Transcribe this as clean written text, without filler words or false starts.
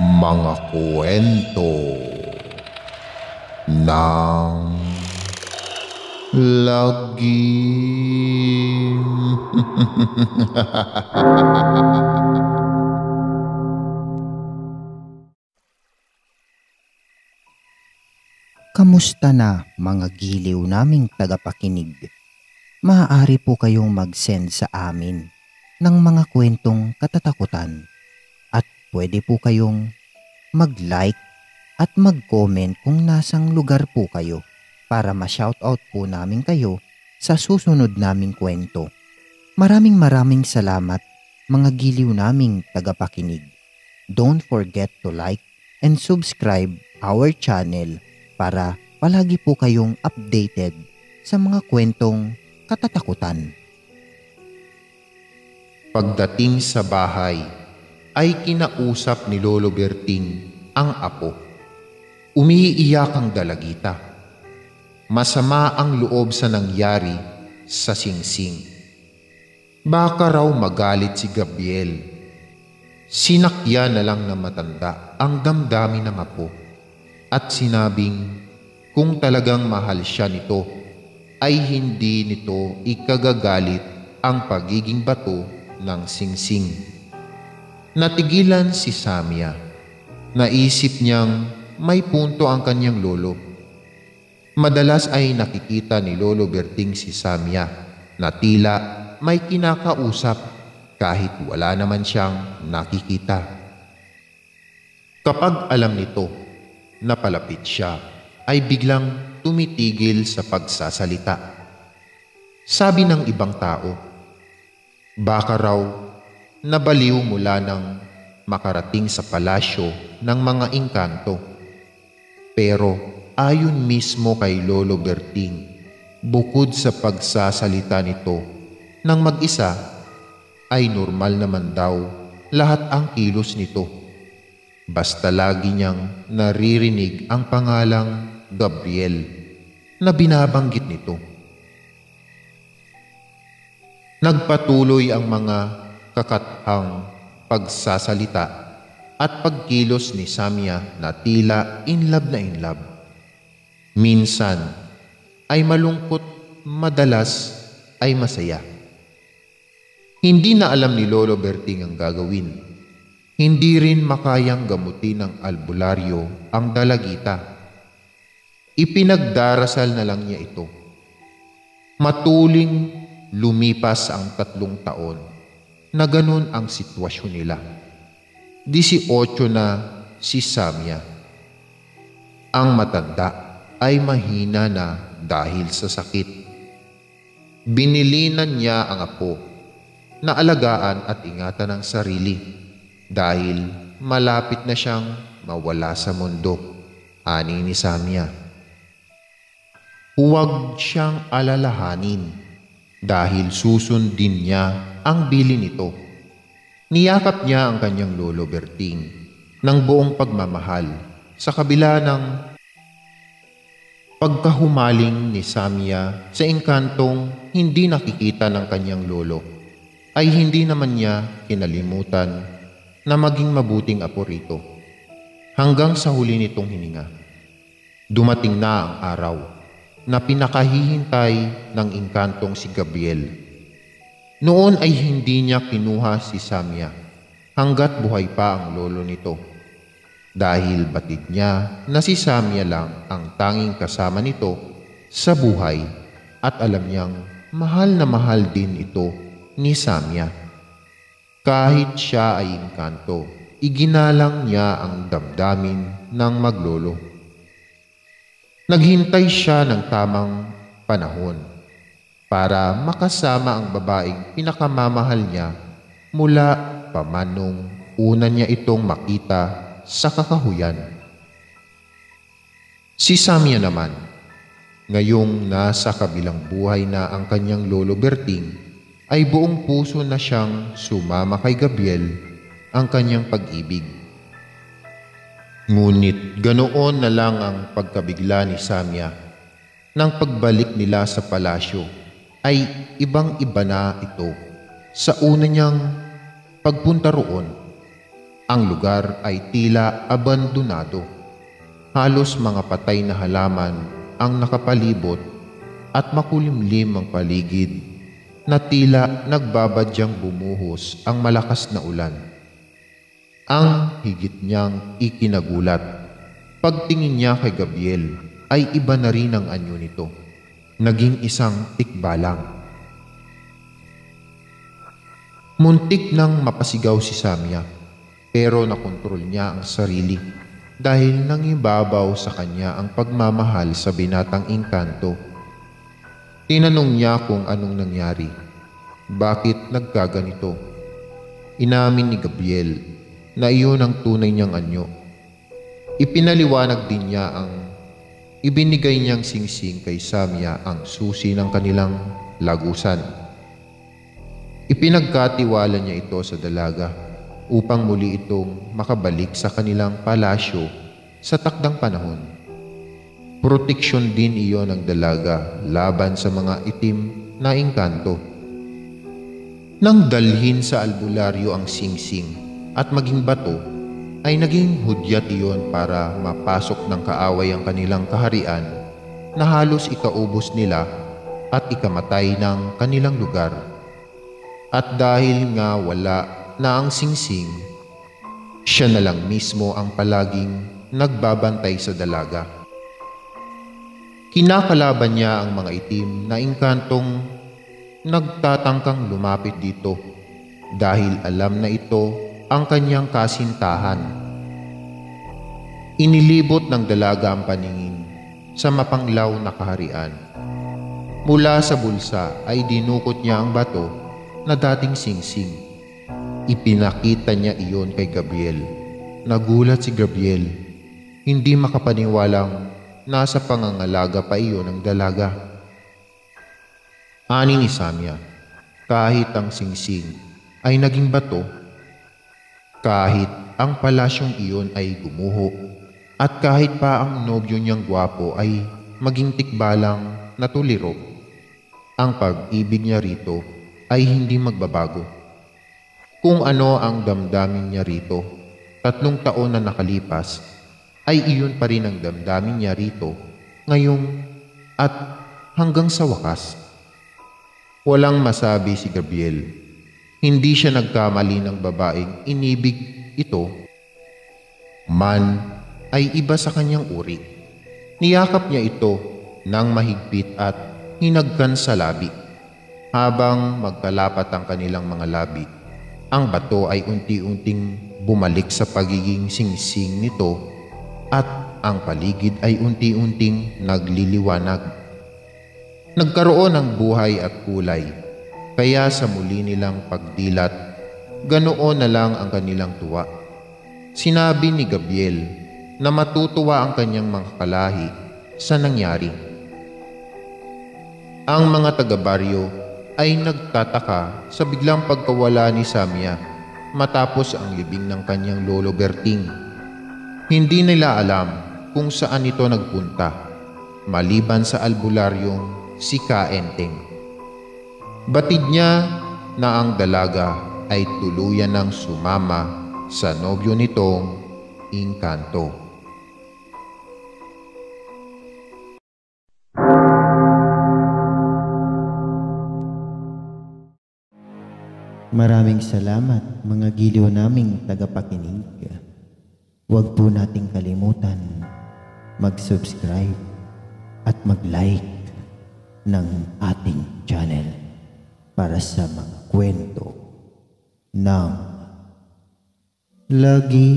Mga kwento ng lagim. Kamusta na mga giliw naming tagapakinig? Maaari po kayong mag-send sa amin ng mga kwentong katatakutan at pwede po kayong mag-like at mag-comment kung nasang lugar po kayo para ma-shoutout po namin kayo sa susunod naming kwento. Maraming salamat mga giliw naming tagapakinig. Don't forget to like and subscribe our channel para palagi po kayong updated sa mga kwentong katatakutan. Pagdating sa bahay, ay kinausap ni Lolo Berting ang apo. Umiiyak ang dalagita. Masama ang loob sa nangyari sa singsing. Baka raw magalit si Gabriel. Sinakya na lang na matanda ang damdamin ng apo at sinabing kung talagang mahal siya nito ay hindi nito ikagagalit ang pagiging bato ng singsing. Natigilan si Samia. Naisip niyang may punto ang kanyang lolo. Madalas ay nakikita ni Lolo Berting si Samia na tila may kinakausap kahit wala naman siyang nakikita. Kapag alam nito na palapit siya, ay biglang tumitigil sa pagsasalita. Sabi ng ibang tao, baka raw nabaliw mula nang makarating sa palasyo ng mga engkanto. Pero ayon mismo kay Lolo Berting, bukod sa pagsasalita nito ng mag-isa, ay normal naman daw lahat ang kilos nito. Basta lagi niyang naririnig ang pangalang Gabriel na binabanggit nito. Nagpatuloy ang mga kakathang pagsasalita at pagkilos ni Samia na tila in love na in love. Minsan ay malungkot, madalas ay masaya. Hindi na alam ni Lolo Berting ang gagawin. Hindi rin makayang gamutin ng albularyo ang dalagita. Ipinagdarasal na lang niya ito. Matuling lumipas ang 3 taon na ganun ang sitwasyon nila. 18 na si Samia. Ang matanda ay mahina na dahil sa sakit. Binilinan niya ang apo na alagaan at ingatan ng sarili dahil malapit na siyang mawala sa mundo, ani ni Samia. Huwag siyang alalahanin dahil susundin niya ang bili nito. Niyakap niya ang kanyang Lolo Berting ng buong pagmamahal sa kabila ng pagkahumaling ni Samia sa engkantong hindi nakikita ng kanyang lolo, ay hindi naman niya kinalimutan na maging mabuting apo rito. Hanggang sa huli nitong hininga, dumating na ang araw na pinakahihintay ng engkantong si Gabriel. Noon ay hindi niya kinuha si Samia hanggat buhay pa ang lolo nito, dahil batid niya na si Samia lang ang tanging kasama nito sa buhay at alam niyang mahal na mahal din ito ni Samia. Kahit siya ay engkanto, iginalang niya ang damdamin ng maglolo. Naghintay siya ng tamang panahon para makasama ang babaeng pinakamamahal niya mula pa man nung una niya itong makita sa kakahuyan. Si Samia naman, ngayong nasa kabilang buhay na ang kanyang Lolo Berting, ay buong puso na siyang sumama kay Gabriel ang kanyang pag-ibig. Ngunit ganoon na lang ang pagkabigla ni Samia. Nang pagbalik nila sa palasyo, ay ibang-iba na ito sa una niyang pagpunta roon. Ang lugar ay tila abandonado. Halos mga patay na halaman ang nakapalibot at makulimlim ang paligid na tila nagbabadyang bumuhos ang malakas na ulan. Ang higit niyang ikinagulat, pagtingin niya kay Gabriel ay iba na rin ang anyo nito. Naging isang tikbalang. Muntik nang mapasigaw si Samya, pero nakontrol niya ang sarili dahil nangibabaw sa kanya ang pagmamahal sa binatang engkanto. Tinanong niya kung anong nangyari. Bakit nagkaganito? Inamin ni Gabriel na iyon ang tunay niyang anyo. Ipinaliwanag din niya ang ibinigay niyang singsing kay Samya ang susi ng kanilang lagusan. Ipinagkatiwala niya ito sa dalaga upang muli itong makabalik sa kanilang palasyo sa takdang panahon. Proteksyon din iyon ng dalaga laban sa mga itim na engkanto. Nang dalhin sa albularyo ang singsing at maging bato, ay naging hudyat iyon para mapasok ng kaaway ang kanilang kaharian na halos ikaubos nila at ikamatay ng kanilang lugar. At dahil nga wala na ang singsing, siya na lang mismo ang palaging nagbabantay sa dalaga. Kinakalaban niya ang mga itim na engkantong nagtatangkang lumapit dito dahil alam na ito ang kanyang kasintahan. Inilibot ng dalaga ang paningin sa mapanglaw na kaharian. Mula sa bulsa ay dinukot niya ang bato na dating singsing. Ipinakita niya iyon kay Gabriel. Nagulat si Gabriel. Hindi makapaniwalang nasa pangangalaga pa iyon ng dalaga. Ani ni Samya, kahit ang singsing ay naging bato, kahit ang palasyong iyon ay gumuho, at kahit pa ang nobyo niyang gwapo ay maging tikbalang natuliro, ang pag-ibig niya rito ay hindi magbabago. Kung ano ang damdamin niya rito, 3 taon na nakalipas, ay iyon pa rin ang damdamin niya rito ngayong at hanggang sa wakas. Walang masabi si Gabriel. Hindi siya nagkamali ng babaeng inibig ito. Man ay iba sa kanyang uri. Niyakap niya ito ng mahigpit at hinagkan sa labi. Habang magkalapat ang kanilang mga labi, ang bato ay unti-unting bumalik sa pagiging singsing nito at ang paligid ay unti-unting nagliliwanag. Nagkaroon ng buhay at kulay, kaya sa muli nilang pagdilat, ganoon na lang ang kanilang tuwa. Sinabi ni Gabriel na matutuwa ang kanyang mga kalahi sa nangyari. Ang mga taga-baryo ay nagtataka sa biglang pagkawala ni Samya matapos ang libing ng kanyang lolo Berting. Hindi nila alam kung saan ito nagpunta, maliban sa albularyong si Kaenteng. Batid niya na ang dalaga ay tuluyan ng sumama sa nobyo nitong engkanto. Maraming salamat mga giliw naming tagapakinig. Huwag po nating kalimutan mag-subscribe at mag-like ng ating channel para sa mga kwento ng lagi.